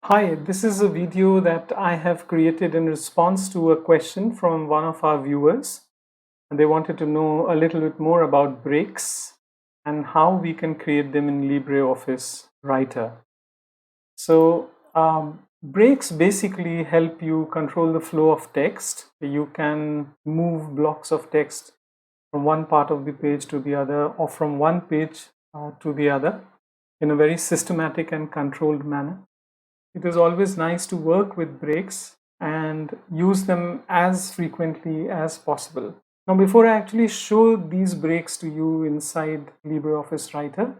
Hi, this is a video that I have created in response to a question from one of our viewers. And they wanted to know a little bit more about breaks and how we can create them in LibreOffice Writer. So breaks basically help you control the flow of text. You can move blocks of text from one part of the page to the other, or from one page to the other in a very systematic and controlled manner. It is always nice to work with breaks and use them as frequently as possible. Now, before I actually show these breaks to you inside LibreOffice Writer,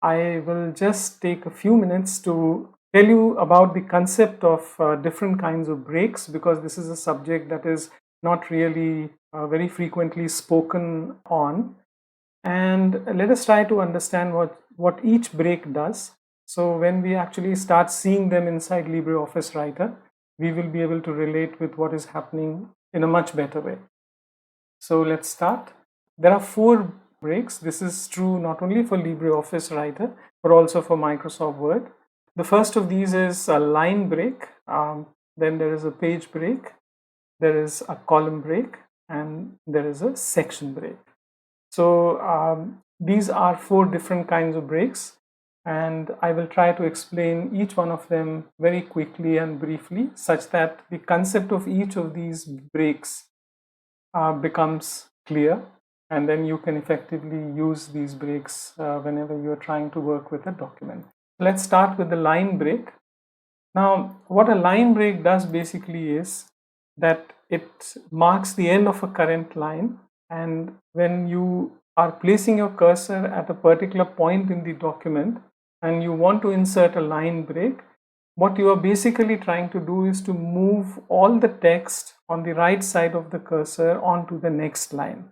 I will just take a few minutes to tell you about the concept of different kinds of breaks, because this is a subject that is not really very frequently spoken on. And let us try to understand what each break does. So when we actually start seeing them inside LibreOffice Writer, we will be able to relate with what is happening in a much better way. So let's start. There are 4 breaks. This is true not only for LibreOffice Writer, but also for Microsoft Word. The first of these is a line break. Then there is a page break. There is a column break, and there is a section break. So these are 4 different kinds of breaks, and I will try to explain each one of them very quickly and briefly, such that the concept of each of these breaks becomes clear, and then you can effectively use these breaks whenever you are trying to work with a document. Let's start with the line break. Now, what a line break does basically is that it marks the end of a current line, and when you are placing your cursor at a particular point in the document and you want to insert a line break, what you are basically trying to do is to move all the text on the right side of the cursor onto the next line.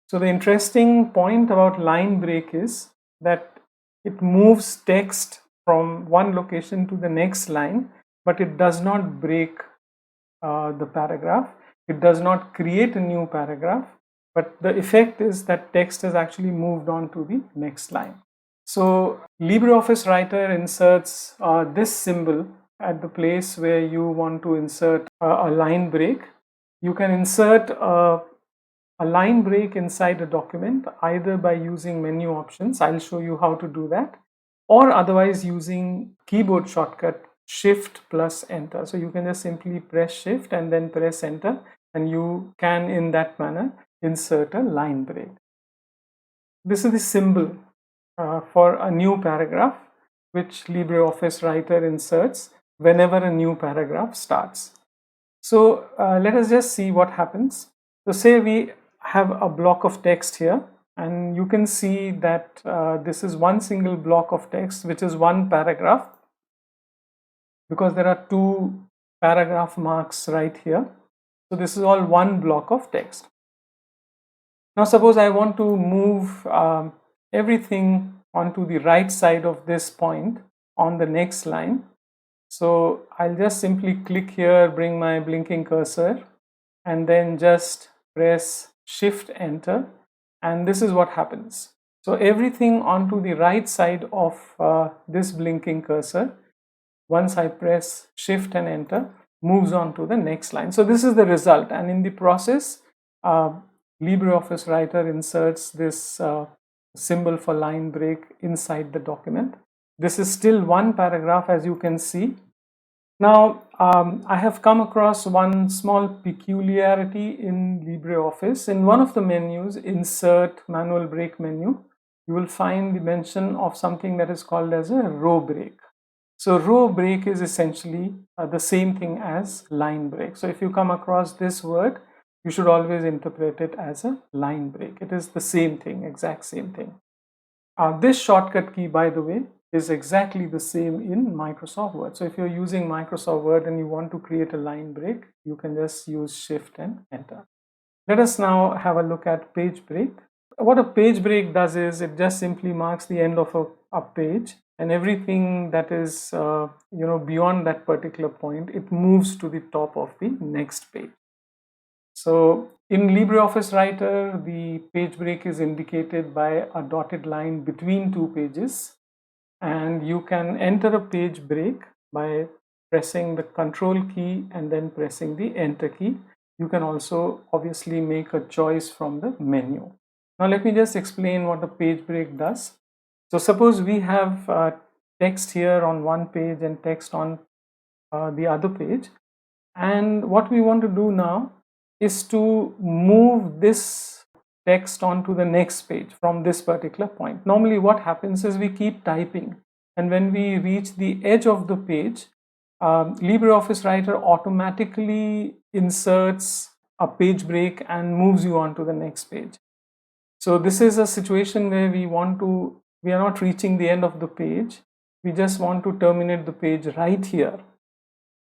So the interesting point about line break is that it moves text from one location to the next line, but it does not break the paragraph. It does not create a new paragraph, but the effect is that text has actually moved on to the next line. So LibreOffice Writer inserts this symbol at the place where you want to insert a line break. You can insert a line break inside a document either by using menu options. I'll show you how to do that, or otherwise using keyboard shortcut Shift+Enter. So you can just simply press Shift and then press Enter, and you can in that manner insert a line break. This is the symbol for a new paragraph which LibreOffice Writer inserts whenever a new paragraph starts. So let us just see what happens. So say we have a block of text here, and you can see that this is one single block of text, which is one paragraph, because there are 2 paragraph marks right here. So this is all one block of text. Now suppose I want to move everything onto the right side of this point on the next line. So I'll just simply click here, bring my blinking cursor, and then just press Shift Enter, and this is what happens. So everything onto the right side of this blinking cursor, once I press Shift and Enter, moves on to the next line. So this is the result, and in the process LibreOffice Writer inserts this symbol for line break inside the document. This is still one paragraph, as you can see. Now, I have come across one small peculiarity in LibreOffice. In one of the menus, Insert Manual Break menu, you will find the mention of something that is called as a row break. So row break is essentially the same thing as line break. So if you come across this word, you should always interpret it as a line break. It is the same thing, exact same thing. This shortcut key, by the way, is exactly the same in Microsoft Word. So if you're using Microsoft Word and you want to create a line break, you can just use Shift and Enter. Let us now have a look at page break. What a page break does is it just simply marks the end of a page, and everything that is beyond that particular point, it moves to the top of the next page. So in LibreOffice Writer, the page break is indicated by a dotted line between 2 pages, and you can enter a page break by pressing the Control key and then pressing the Enter key. You can also obviously make a choice from the menu. Now let me just explain what a page break does. So suppose we have text here on one page and text on the other page, and what we want to do now is to move this text onto the next page from this particular point. Normally what happens is we keep typing, and when we reach the edge of the page, LibreOffice Writer automatically inserts a page break and moves you on to the next page. So this is a situation where we are not reaching the end of the page, we just want to terminate the page right here.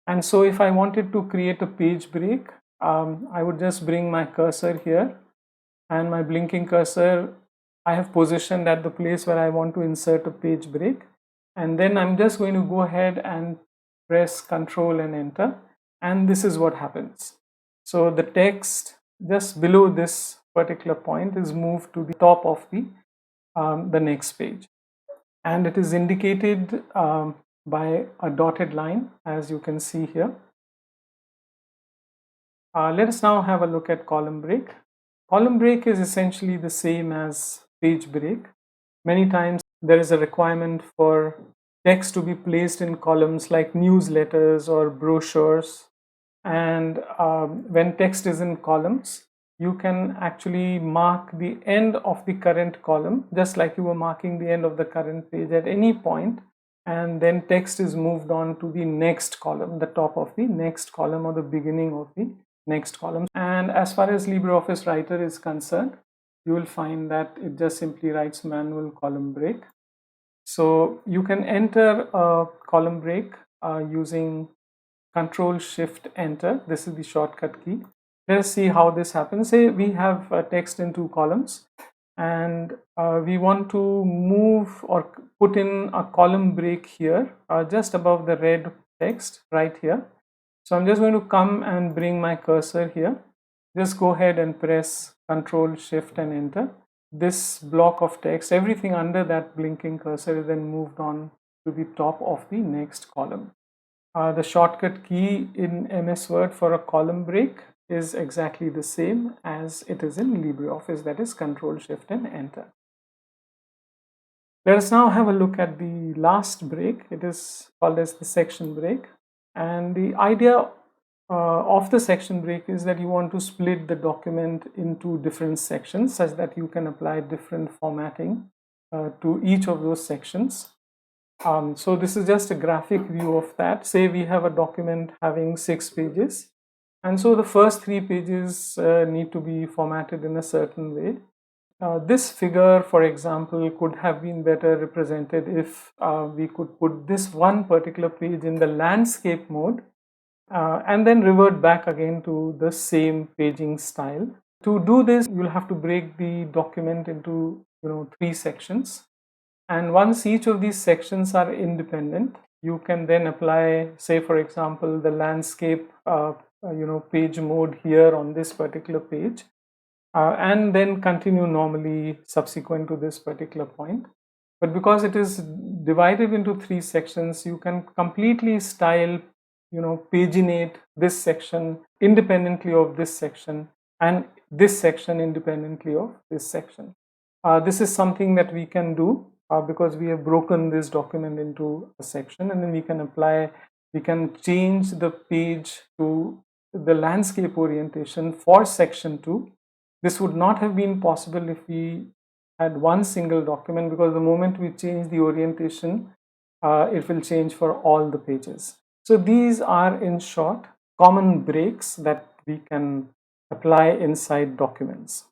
And so if I wanted to create a page break, I would just bring my cursor here, and my blinking cursor I have positioned at the place where I want to insert a page break, and then I'm just going to go ahead and press Control and Enter, and this is what happens. So the text just below this particular point is moved to the top of the next page, and it is indicated by a dotted line, as you can see here. Let us now have a look at column break. Column break is essentially the same as page break. Many times there is a requirement for text to be placed in columns like newsletters or brochures, and when text is in columns, you can actually mark the end of the current column just like you were marking the end of the current page at any point, and then text is moved on to the next column, the top of the next column or the beginning of the next column. And as far as LibreOffice Writer is concerned, you will find that it just simply writes manual column break. So you can enter a column break using CTRL+SHIFT+ENTER. This is the shortcut key. Let us see how this happens. Say we have text in two columns, and we want to move or put in a column break here just above the red text right here. So I'm just going to come and bring my cursor here. Just go ahead and press CTRL+SHIFT and Enter. This block of text, everything under that blinking cursor is then moved on to the top of the next column. The shortcut key in MS Word for a column break is exactly the same as it is in LibreOffice, that is CTRL+SHIFT and Enter. Let us now have a look at the last break. It is called as the section break, and the idea of the section break is that you want to split the document into different sections such that you can apply different formatting to each of those sections. So this is just a graphic view of that. Say we have a document having 6 pages, and so the first 3 pages need to be formatted in a certain way. This figure, for example, could have been better represented if we could put this one particular page in the landscape mode and then revert back again to the same paging style. To do this, you'll have to break the document into 3 sections. And once each of these sections are independent, you can then apply, say for example, the landscape page mode here on this particular page, and then continue normally subsequent to this particular point. But because it is divided into 3 sections, you can completely style, paginate this section independently of this section and this section independently of this section. This is something that we can do because we have broken this document into a section, and then we can change the page to the landscape orientation for section 2. This would not have been possible if we had one single document, because the moment we change the orientation, it will change for all the pages. So these are, in short, common breaks that we can apply inside documents.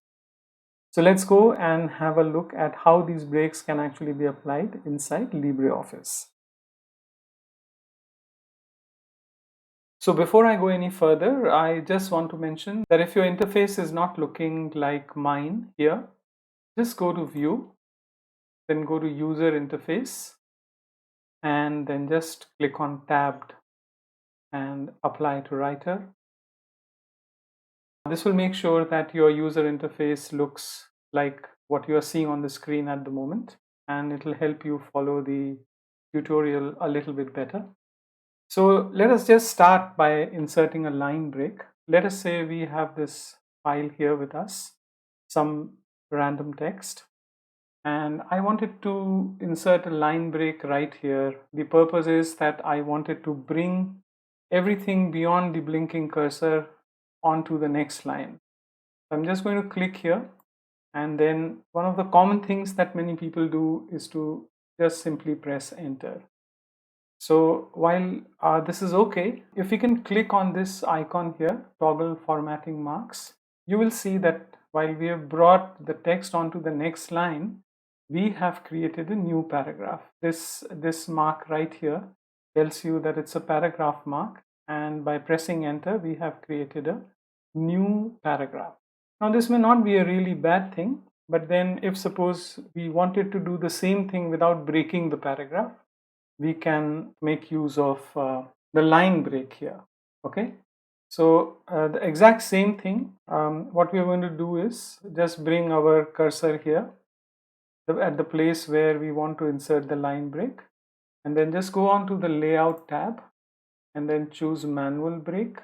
So let's go and have a look at how these breaks can actually be applied inside LibreOffice. So before I go any further, I just want to mention that if your interface is not looking like mine here, just go to View, then go to User Interface, and then just click on Tabbed and Apply to Writer. This will make sure that your user interface looks like what you are seeing on the screen at the moment, and it will help you follow the tutorial a little bit better. So let us just start by inserting a line break. Let us say we have this file here with us, some random text, and I wanted to insert a line break right here. The purpose is that I wanted to bring everything beyond the blinking cursor onto the next line. So I'm just going to click here, and then one of the common things that many people do is to just simply press enter. So while this is okay, if you can click on this icon here, toggle formatting marks, you will see that while we have brought the text onto the next line, we have created a new paragraph. This mark right here tells you that it's a paragraph mark, and by pressing enter, we have created a new paragraph. Now this may not be a really bad thing, but then if suppose we wanted to do the same thing without breaking the paragraph, we can make use of the line break here. Okay, so the exact same thing, what we are going to do is just bring our cursor here at the place where we want to insert the line break, and then just go on to the layout tab and then choose manual break,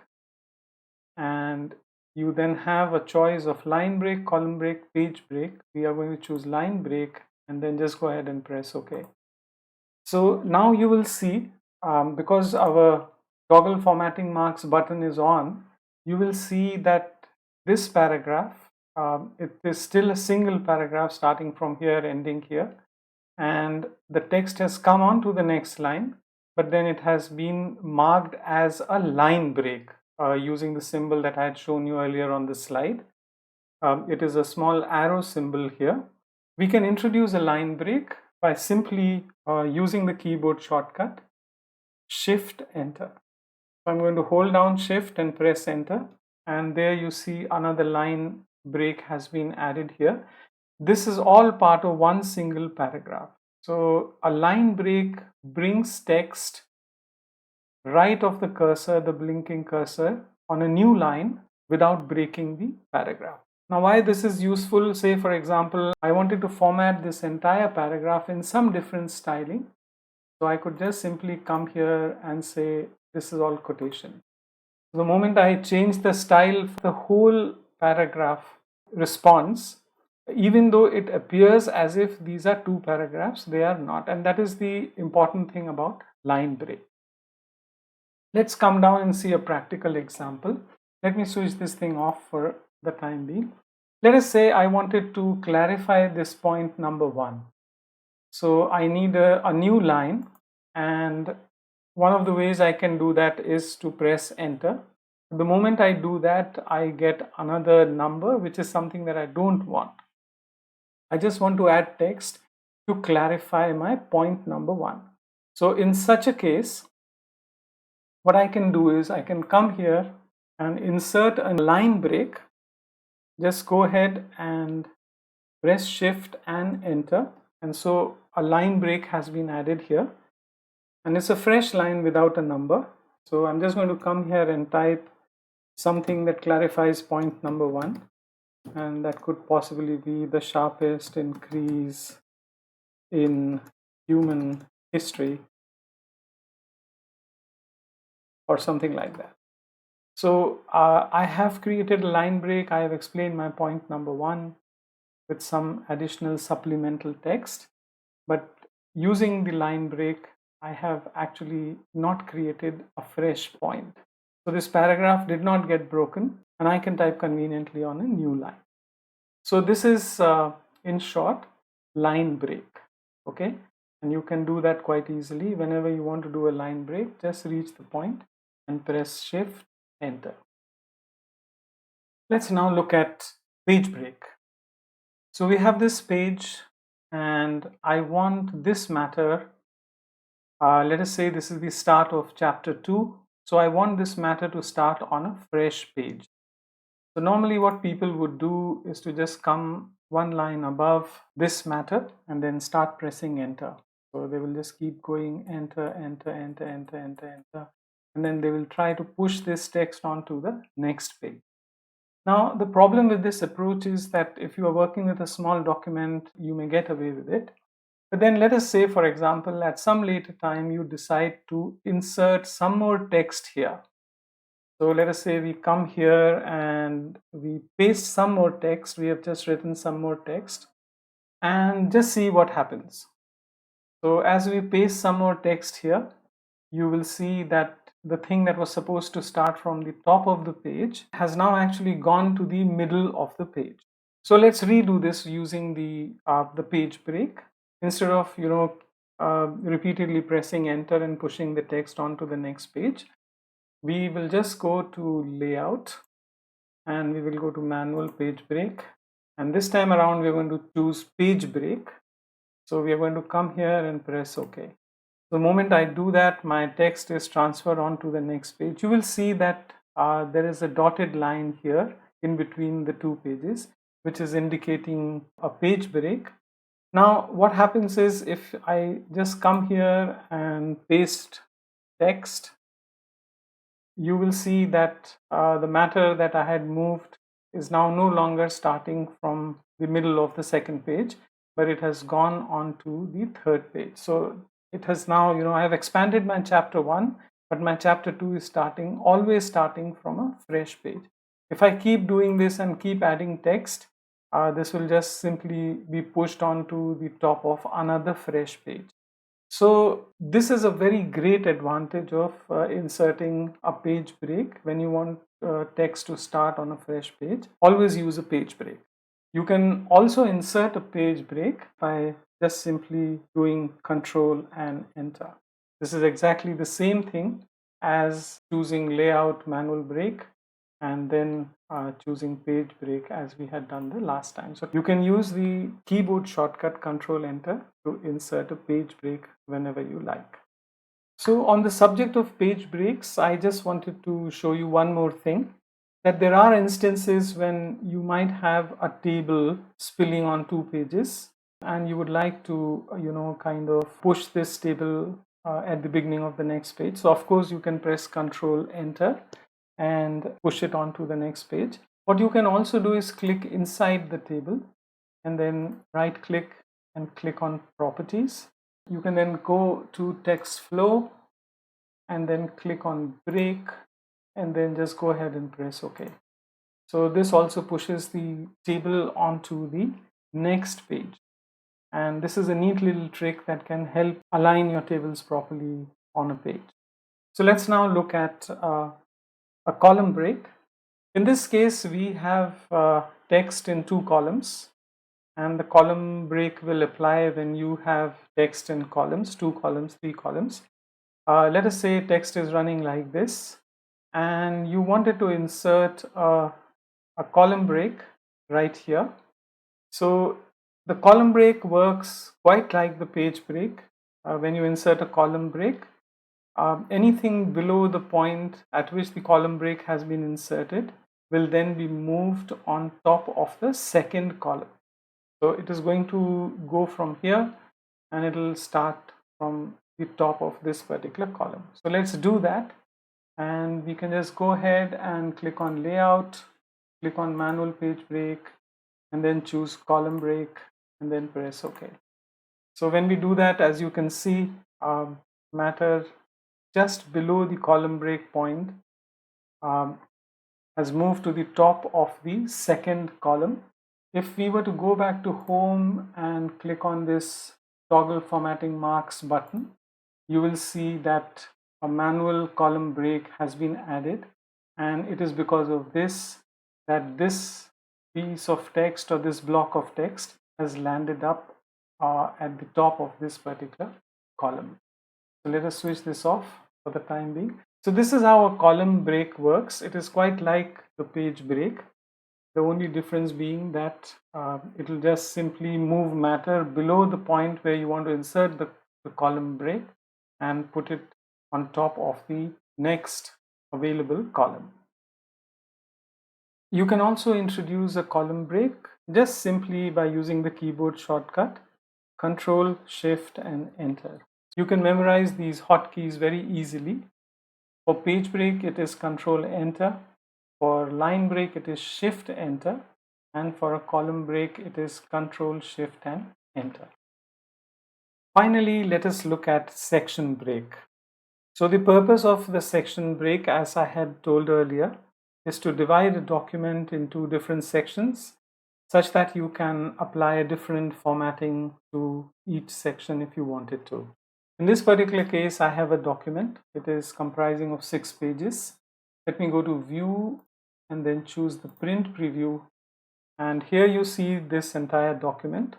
and you then have a choice of line break, column break, page break. We are going to choose line break and then just go ahead and press OK. So now you will see, because our toggle formatting marks button is on, you will see that this paragraph, it is still a single paragraph starting from here, ending here, and the text has come on to the next line, but then it has been marked as a line break using the symbol that I had shown you earlier on the slide. It is a small arrow symbol here. We can introduce a line break by simply using the keyboard shortcut Shift+Enter. So I'm going to hold down Shift and press Enter, and there you see another line break has been added here. This is all part of one single paragraph. So a line break brings text right of the cursor, the blinking cursor, on a new line without breaking the paragraph. Now why this is useful, say for example, I wanted to format this entire paragraph in some different styling. So I could just simply come here and say this is all quotation. The moment I change the style, the whole paragraph responds, even though it appears as if these are two paragraphs, they are not. And that is the important thing about line break. Let's come down and see a practical example. Let me switch this thing off for the time being. Let us say I wanted to clarify this point number 1. So I need a new line, and one of the ways I can do that is to press enter. The moment I do that, I get another number, which is something that I don't want. I just want to add text to clarify my point number 1. So in such a case, what I can do is I can come here and insert a line break. Just go ahead and press Shift and Enter, and so a line break has been added here, and it's a fresh line without a number. So I'm just going to come here and type something that clarifies point number 1, and that could possibly be the sharpest increase in human history or something like that. So I have created a line break. I have explained my point number 1 with some additional supplemental text, but using the line break, I have actually not created a fresh point. So this paragraph did not get broken, and I can type conveniently on a new line. So this is, in short, line break. Okay, and you can do that quite easily. Whenever you want to do a line break, just reach the point and press Shift, Enter. Let's now look at page break. So we have this page, and I want this matter, let us say this is the start of chapter 2. So I want this matter to start on a fresh page. So normally what people would do is to just come one line above this matter and then start pressing enter. So they will just keep going enter, enter, enter, enter, enter, enter, and then they will try to push this text onto the next page. Now the problem with this approach is that if you are working with a small document, you may get away with it. But then let us say, for example, at some later time you decide to insert some more text here. So let us say we come here and we paste some more text. We have just written some more text and just see what happens. So as we paste some more text here, you will see that the thing that was supposed to start from the top of the page has now actually gone to the middle of the page. So let's redo this using the page break. Instead of repeatedly pressing enter and pushing the text onto the next page, we will just go to layout and we will go to manual page break, and this time around we are going to choose page break. So we are going to come here and press OK. The moment I do that, my text is transferred onto the next page. You will see that there is a dotted line here in between the two pages, which is indicating a page break. Now what happens is, if I just come here and paste text, you will see that the matter that I had moved is now no longer starting from the middle of the second page, but it has gone on to the third page. So it has now, I have expanded my chapter 1, but my chapter 2 is always starting from a fresh page. If I keep doing this and keep adding text, this will just simply be pushed onto the top of another fresh page. So this is a very great advantage of inserting a page break. When you want text to start on a fresh page, always use a page break. You can also insert a page break by just simply doing Control and Enter. This is exactly the same thing as choosing layout manual break and then choosing page break as we had done the last time. So you can use the keyboard shortcut Control Enter to insert a page break whenever you like. So on the subject of page breaks, I just wanted to show you one more thing, that there are instances when you might have a table spilling on two pages and you would like to kind of push this table at the beginning of the next page. So of course you can press Control Enter and push it onto the next page. What you can also do is click inside the table and then right click and click on properties. You can then go to text flow and then click on break and then just go ahead and press OK. So this also pushes the table onto the next page, and this is a neat little trick that can help align your tables properly on a page. So let's now look at a column break. In this case, we have text in two columns, and the column break will apply when you have text in columns, 2 columns, 3 columns. Let us say text is running like this, and you wanted to insert a column break right here. So the column break works quite like the page break. When you insert a column break, anything below the point at which the column break has been inserted will then be moved on top of the second column. So it is going to go from here and it will start from the top of this particular column. So let's do that, and we can just go ahead and click on layout, click on manual page break, and then choose column break and then press OK. So when we do that, as you can see, matter just below the column break point has moved to the top of the second column. If we were to go back to home and click on this toggle formatting marks button, you will see that a manual column break has been added, and it is because of this that this piece of text or this block of text has landed up at the top of this particular column. So let us switch this off for the time being. So this is how a column break works. It is quite like the page break. The only difference being that it will just simply move matter below the point where you want to insert the column break and put it on top of the next available column. You can also introduce a column break just simply by using the keyboard shortcut Control, Shift and Enter. You can memorize these hotkeys very easily. For page break, it is Control Enter. For line break, it is Shift Enter. And for a column break, it is Control, Shift and Enter. Finally, let us look at section break. So the purpose of the section break, as I had told earlier, is to divide a document into different sections such that you can apply a different formatting to each section if you wanted to. In this particular case, I have a document. It is comprising of 6 pages. Let me go to View and then choose the Print Preview. And here you see this entire document.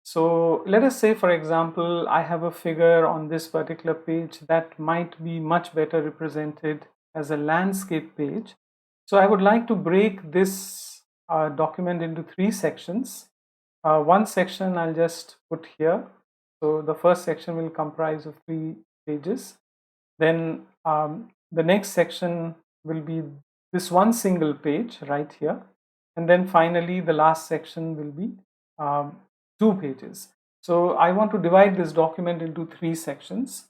So let us say, for example, I have a figure on this particular page that might be much better represented as a landscape page. So I would like to break this document into 3 sections. One section I'll just put here. So the first section will comprise of 3 pages. Then the next section will be this one single page right here. And then finally, the last section will be 2 pages. So I want to divide this document into 3 sections.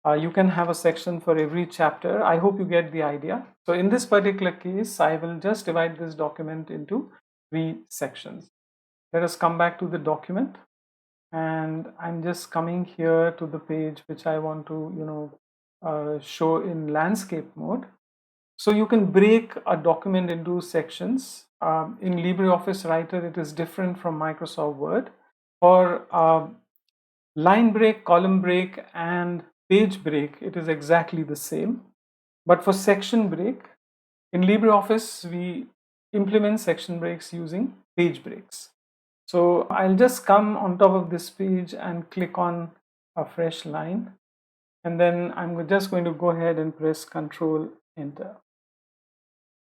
You can have a section for every chapter. I hope you get the idea. So in this particular case, I will just divide this document into 3 sections. Let us come back to the document, and I'm just coming here to the page which I want to show in landscape mode. So you can break a document into sections. In LibreOffice Writer, it is different from Microsoft Word. For line break, column break, and page break, it is exactly the same. But for section break, in LibreOffice, we implement section breaks using page breaks. So I'll just come on top of this page and click on a fresh line. And then I'm just going to go ahead and press CTRL+ENTER.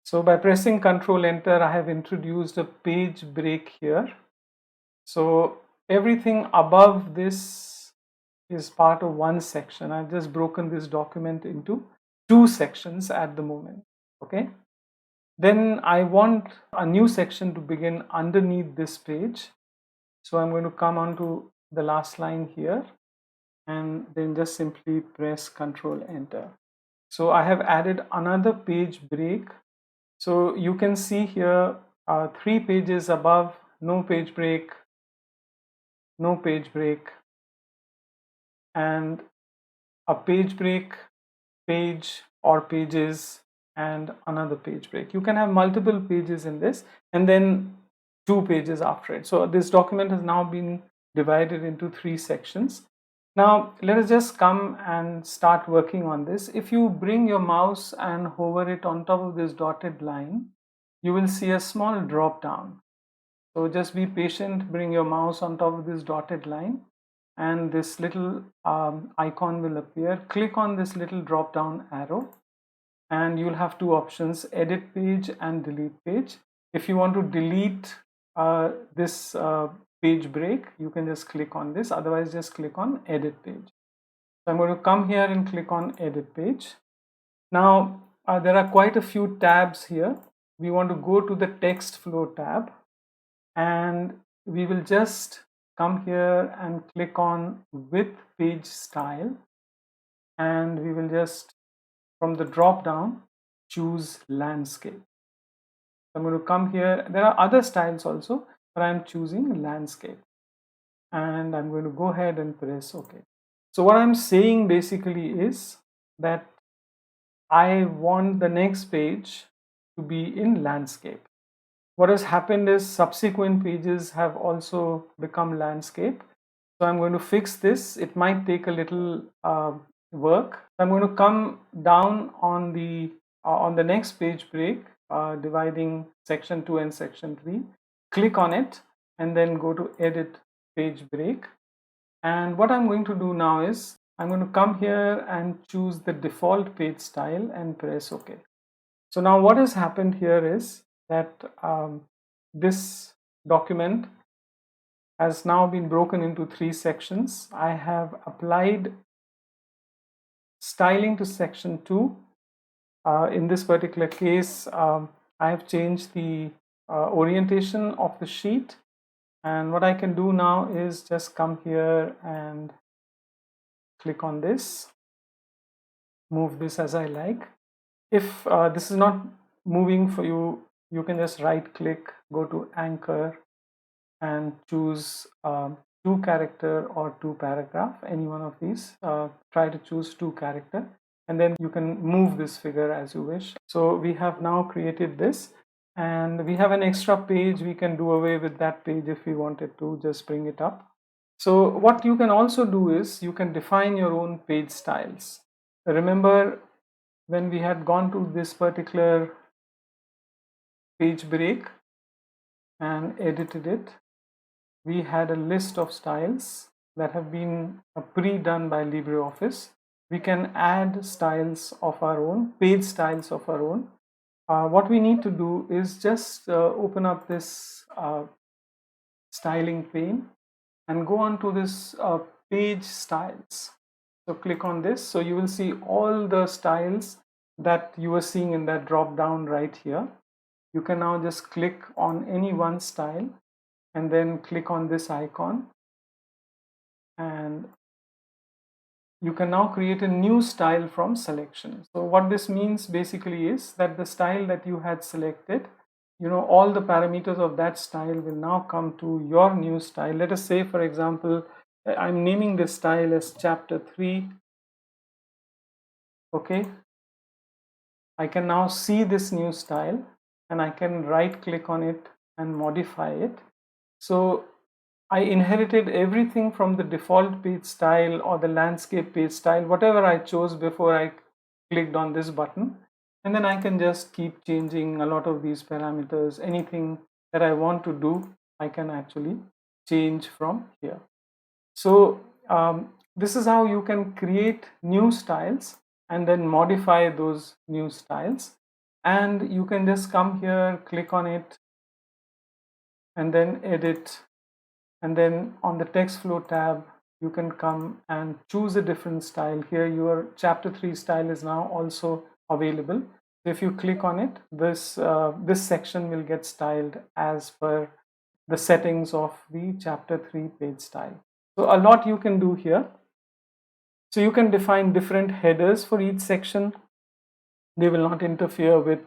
So by pressing CTRL+ENTER, I have introduced a page break here. So everything above this is part of one section. I've just broken this document into 2 sections at the moment. Okay. Then I want a new section to begin underneath this page. So I'm going to come on to the last line here and then just simply press CTRL+ENTER. So I have added another page break. So you can see here 3 pages above, no page break, no page break, and a page break, page or pages, and another page break. You can have multiple pages in this and then 2 pages after it. So this document has now been divided into 3 sections. Now let us just come and start working on this. If you bring your mouse and hover it on top of this dotted line, you will see a small drop down. So just be patient, bring your mouse on top of this dotted line and this little icon will appear. Click on this little drop down arrow and you'll have 2 options, edit page and delete page. If you want to delete this page break, you can just click on this, otherwise just click on edit page. So I'm going to come here and click on edit page. Now there are quite a few tabs here. We want to go to the text flow tab and we will just come here and click on with page style, and we will just from the drop down choose landscape. I'm going to come here. There are other styles also, but I'm choosing landscape and I'm going to go ahead and press OK. So what I'm saying basically is that I want the next page to be in landscape. What has happened is subsequent pages have also become landscape. So I'm going to fix this. It might take a little work. I'm going to come down on the next page break, dividing section 2 and section 3. Click on it and then go to edit page break. And what I'm going to do now is I'm going to come here and choose the default page style and press OK. So now what has happened here is that this document has now been broken into 3 sections. I have applied styling to section 2. In this particular case, I have changed the orientation of the sheet, and what I can do now is just come here and click on this, move this as I like. If this is not moving for you, you can just right click, go to anchor and choose 2 character or 2 paragraph, any one of these. Try to choose 2 character, and then you can move this figure as you wish. So we have now created this, and we have an extra page. We can do away with that page if we wanted to, just bring it up. So what you can also do is you can define your own page styles. Remember when we had gone to this particular page break and edited it, we had a list of styles that have been pre-done by LibreOffice. We can add styles of our own, page styles of our own. What we need to do is just open up this styling pane and go on to this page styles. So click on this. So you will see all the styles that you were seeing in that drop down right here. You can now just click on any one style and then click on this icon, and you can now create a new style from selection. So what this means basically is that the style that you had selected, all the parameters of that style will now come to your new style. Let us say, for example, I'm naming this style as chapter 3. Okay, I can now see this new style and I can right click on it and modify it. So I inherited everything from the default page style or the landscape page style, whatever I chose before I clicked on this button. And then I can just keep changing a lot of these parameters. Anything that I want to do, I can actually change from here. So this is how you can create new styles and then modify those new styles. And you can just come here, click on it, and then edit. And then on the text flow tab, you can come and choose a different style. Here your chapter 3 style is now also available. So if you click on it, this section will get styled as per the settings of the chapter 3 page style. So a lot you can do here. So you can define different headers for each section. They will not interfere with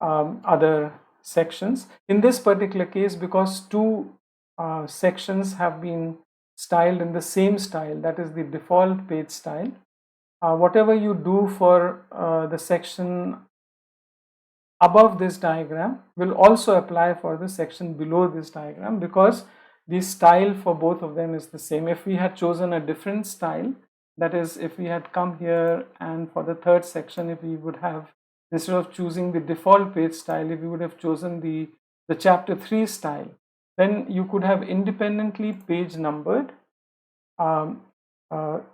other sections. In this particular case, because 2 sections have been styled in the same style, that is the default page style, whatever you do for the section above this diagram will also apply for the section below this diagram, because the style for both of them is the same. If we had chosen a different style, that is, if we had come here and for the third section, if we would have, instead of choosing the default page style, if we would have chosen the chapter 3 style, then you could have independently page numbered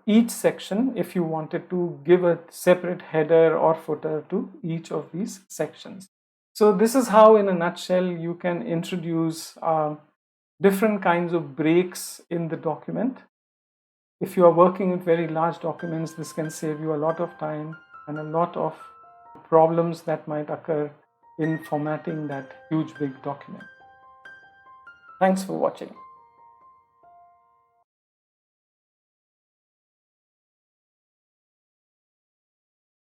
each section if you wanted to give a separate header or footer to each of these sections. So this is how, in a nutshell, you can introduce different kinds of breaks in the document. If you are working with very large documents, this can save you a lot of time and a lot of problems that might occur in formatting that huge big document. Thanks for watching.